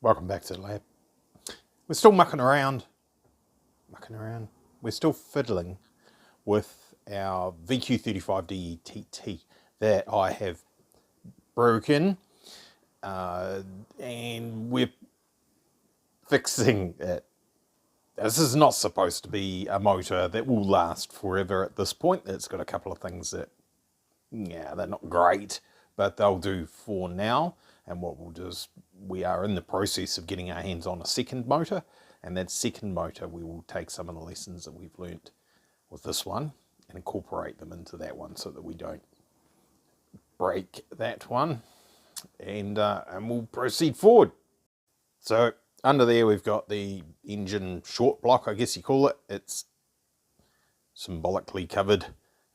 Welcome back to the lab. We're still mucking around. We're still fiddling with our VQ35DETT that I have broken, and we're fixing it. This is not supposed to be a motor that will last forever at this point. It's got a couple of things that, yeah, they're not great, but they'll do for now. And what we'll do is we are in the process of getting our hands on a second motor, and that second motor we will take some of the lessons that we've learnt with this one and incorporate them into that one so that we don't break that one, and we'll proceed forward. So under there we've got the engine short block, I guess you call it. It's symbolically covered.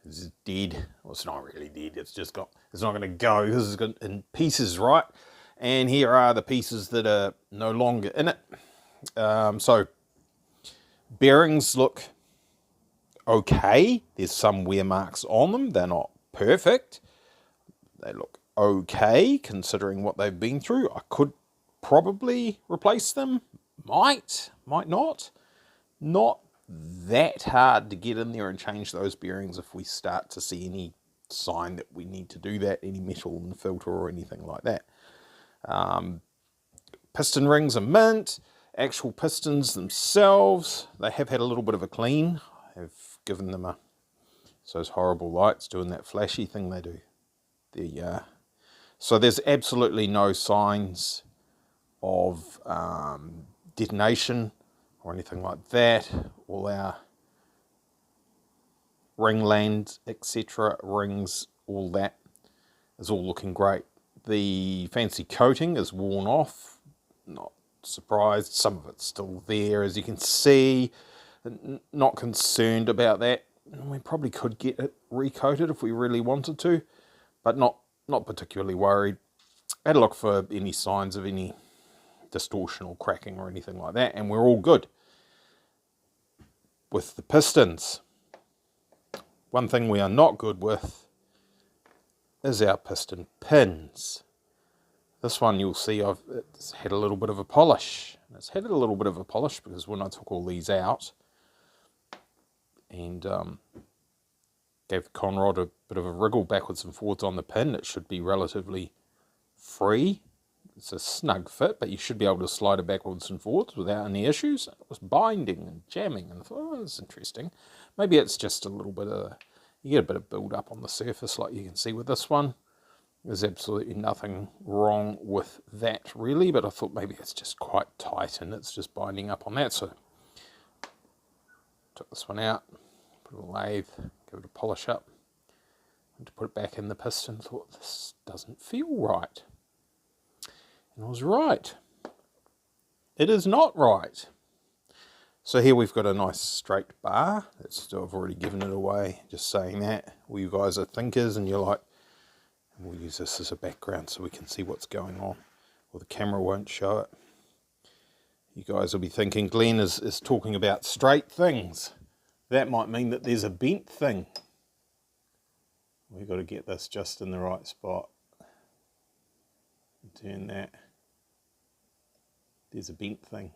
It's dead. Well, it's not really dead. It's just got, it's not going to go because it's got in pieces, right? And here are the pieces that are no longer in it. So bearings look okay. There's some wear marks on them. They're not perfect. They look okay considering what they've been through. I could probably replace them. Might not. Not that hard to get in there and change those bearings if we start to see any sign that we need to do that, any metal in the filter or anything like that. Piston rings are mint. Actual pistons themselves, they have had a little bit of a clean. I've given them those horrible lights doing that flashy thing they do. So there's absolutely no signs of detonation or anything like that. All our ringland, etc., rings, all that is all looking great. The fancy coating is worn off, not surprised. Some of it's still there, as you can see. Not concerned about that. We probably could get it recoated if we really wanted to, but not particularly worried. I had a look for any signs of any distortion or cracking or anything like that, and we're all good. With the pistons, one thing we are not good with is our piston pins. This one you'll see it's had a little bit of a polish. It's had a little bit of a polish because when I took all these out and gave the conrod a bit of a wriggle backwards and forwards on the pin, it should be relatively free. It's a snug fit, but you should be able to slide it backwards and forwards without any issues. It was binding and jamming, and I thought, oh, that's interesting. Maybe it's just a little bit of, you get a bit of build up on the surface like you can see with this one. There's absolutely nothing wrong with that really, but I thought maybe it's just quite tight and it's just binding up on that. So took this one out, put it in a lathe, give it a polish up, and to put it back in the piston, thought this doesn't feel right. And I was right. It is not right. So here we've got a nice straight bar. I've already given it away, just saying that. Well, you guys are thinkers and you're like, we'll use this as a background so we can see what's going on. Well, the camera won't show it. You guys will be thinking Glenn is talking about straight things. That might mean that there's a bent thing. We've got to get this just in the right spot. Turn that. There's a bent thing.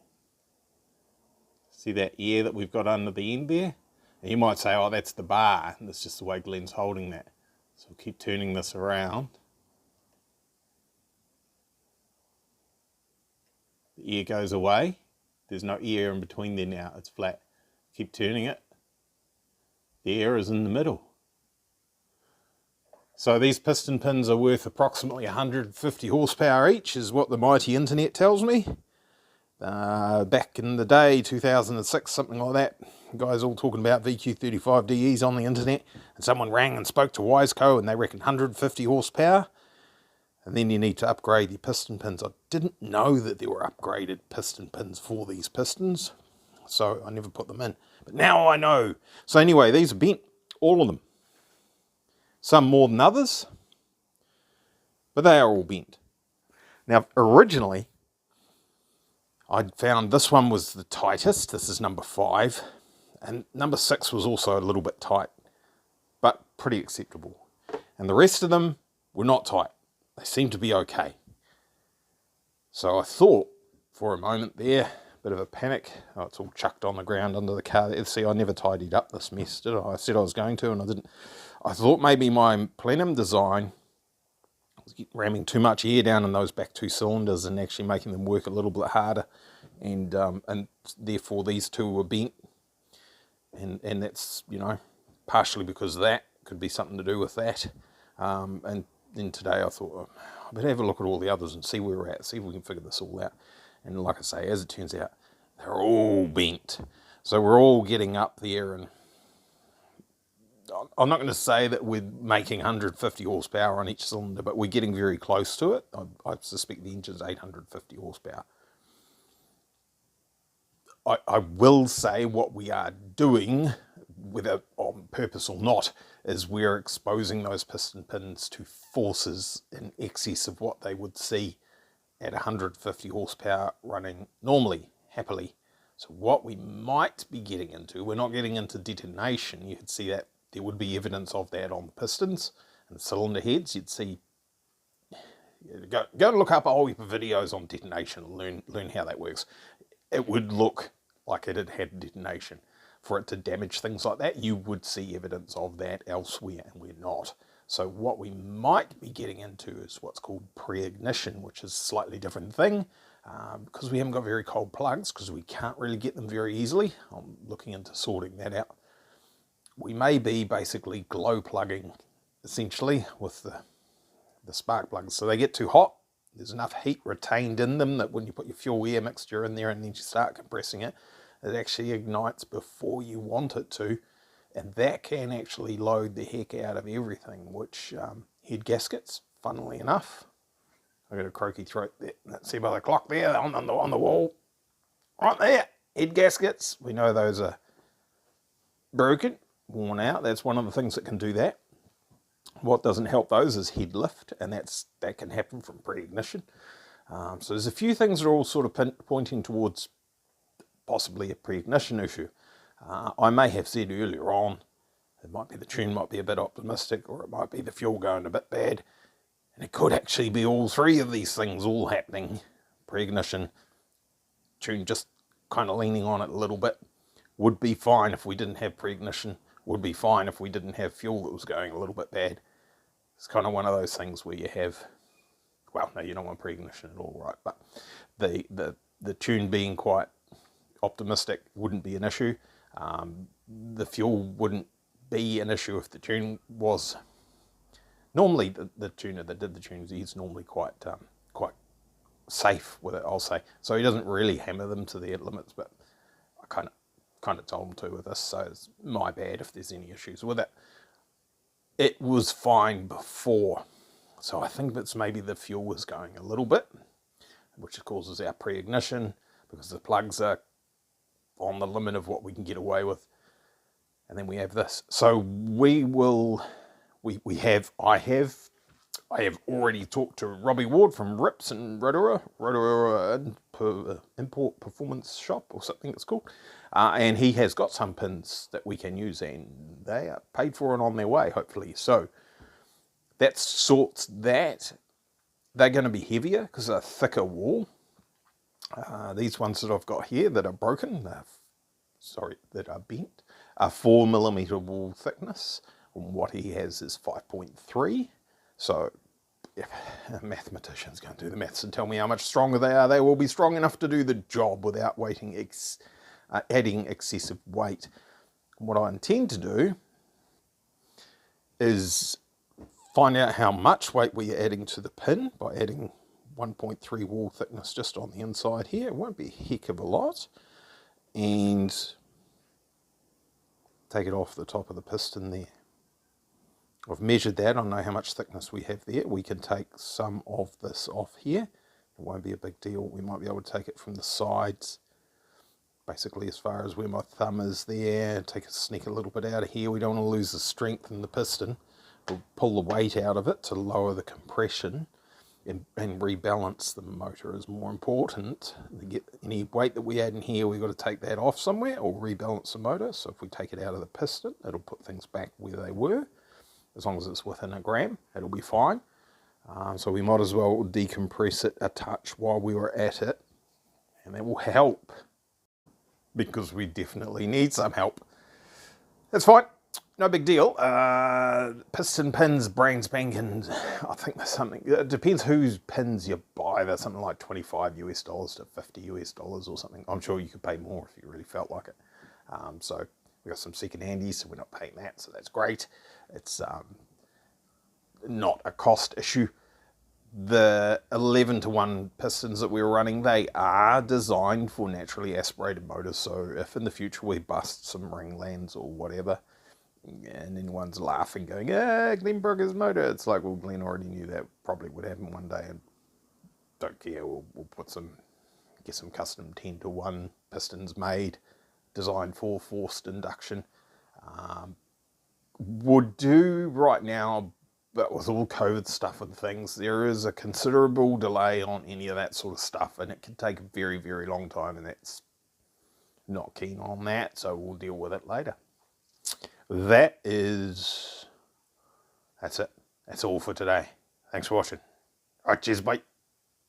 See that air that we've got under the end there? And you might say, oh, that's the bar, and that's just the way Glenn's holding that. So we'll keep turning this around. The air goes away. There's no air in between there now, it's flat. Keep turning it. The air is in the middle. So these piston pins are worth approximately 150 horsepower each, is what the mighty internet tells me. Back in the day, 2006, something like that, guys all talking about VQ35DEs on the internet, and someone rang and spoke to Wiseco and they reckon 150 horsepower, and then you need to upgrade your piston pins. I didn't know that there were upgraded piston pins for these pistons, so I never put them in, but now I know. So anyway, these are bent, all of them. Some more than others, but they are all bent. Now originally I'd found this one was the tightest. This is number 5, and number 6 was also a little bit tight, but pretty acceptable. And the rest of them were not tight. They seemed to be okay. So I thought for a moment there. Bit of a panic. Oh, it's all chucked on the ground under the car there. See, I never tidied up this mess, did I? I said I was going to, and I didn't. I thought maybe my plenum design was ramming too much air down in those back two cylinders and actually making them work a little bit harder, and therefore these two were bent, and that's, you know, partially because of that. Could be something to do with that. And then today I thought, oh, I better have a look at all the others and see where we're at, see if we can figure this all out. And like I say, as it turns out, they're all bent. So we're all getting up there, and I'm not going to say that we're making 150 horsepower on each cylinder, but we're getting very close to it. I suspect the engine's 850 horsepower. I will say what we are doing, whether on purpose or not, is we're exposing those piston pins to forces in excess of what they would see at 150 horsepower running normally, happily. So what we might be getting into, we're not getting into detonation. You could see that there would be evidence of that on the pistons and the cylinder heads. You'd see, go and look up a whole heap of videos on detonation and learn how that works. It would look like it had had detonation. For it to damage things like that, you would see evidence of that elsewhere, and we're not. So what we might be getting into is what's called pre-ignition, which is a slightly different thing, because we haven't got very cold plugs, because we can't really get them very easily. I'm looking into sorting that out. We may be basically glow plugging, essentially, with the spark plugs. So they get too hot, there's enough heat retained in them that when you put your fuel air mixture in there and then you start compressing it, it actually ignites before you want it to, and that can actually load the heck out of everything, which head gaskets, funnily enough. I've got a croaky throat there. Let's see by the clock there on the wall. Right there, head gaskets. We know those are broken, worn out. That's one of the things that can do that. What doesn't help those is head lift, and that can happen from pre-ignition. So there's a few things that are all sort of pointing towards possibly a pre-ignition issue. I may have said earlier on, it might be the tune might be a bit optimistic, or it might be the fuel going a bit bad, and it could actually be all three of these things all happening. Pre-ignition, tune just kind of leaning on it a little bit. Would be fine if we didn't have pre-ignition, would be fine if we didn't have fuel that was going a little bit bad. It's kind of one of those things where you have, well, no, you don't want pre-ignition at all, right? But the tune being quite optimistic wouldn't be an issue. The fuel wouldn't be an issue if the tune was. Normally, the tuner that did the tunes, he's normally quite safe with it, I'll say. So he doesn't really hammer them to their limits, but I kind of told him to with this, so it's my bad if there's any issues with it. It was fine before, so I think it's maybe the fuel was going a little bit, which causes our pre-ignition, because the plugs are on the limit of what we can get away with. And then we have this. So I have already talked to Robbie Ward from Rips and Rotorua Import Performance Shop, or something it's called. And he has got some pins that we can use, and they are paid for and on their way, hopefully. So that sorts that. They're going to be heavier because they're thicker wall. These ones that I've got here that are broken, that are bent, are 4mm wall thickness. And what he has is 5.3. So if a mathematician's going to do the maths and tell me how much stronger they are, they will be strong enough to do the job without adding excessive weight. What I intend to do is find out how much weight we are adding to the pin by adding 1.3 wall thickness just on the inside here. It won't be a heck of a lot. And take it off the top of the piston there. I've measured that. I know how much thickness we have there. We can take some of this off here. It won't be a big deal. We might be able to take it from the sides, basically as far as where my thumb is there. Sneak a little bit out of here. We don't want to lose the strength in the piston. We'll pull the weight out of it to lower the compression and rebalance the motor is more important. To get any weight that we add in here, we've got to take that off somewhere or rebalance the motor. So if we take it out of the piston, it'll put things back where they were. As long as it's within a gram, it'll be fine. So we might as well decompress it a touch while we were at it. and that will help, because we definitely need some help. That's fine, no big deal. Piston pins, brand spanking. I think there's something, it depends whose pins you buy. There's something like $25 to $50 or something. I'm sure you could pay more if you really felt like it. So we got some second handies, so we're not paying that, so that's great. It's not a cost issue. The 11-to-1 pistons that we were running, they are designed for naturally aspirated motors, so if in the future we bust some ringlands or whatever, and anyone's laughing going, Glenn broke his motor, it's like, well, Glenn already knew that probably would happen one day, and don't care, we'll get some custom 10-to-1 pistons made, designed for forced induction. Would do right now, but with all COVID stuff and things, there is a considerable delay on any of that sort of stuff, and it can take a very, very long time, and that's not keen on that, so we'll deal with it later. That's it. That's all for today. Thanks for watching. All right, cheers, bye.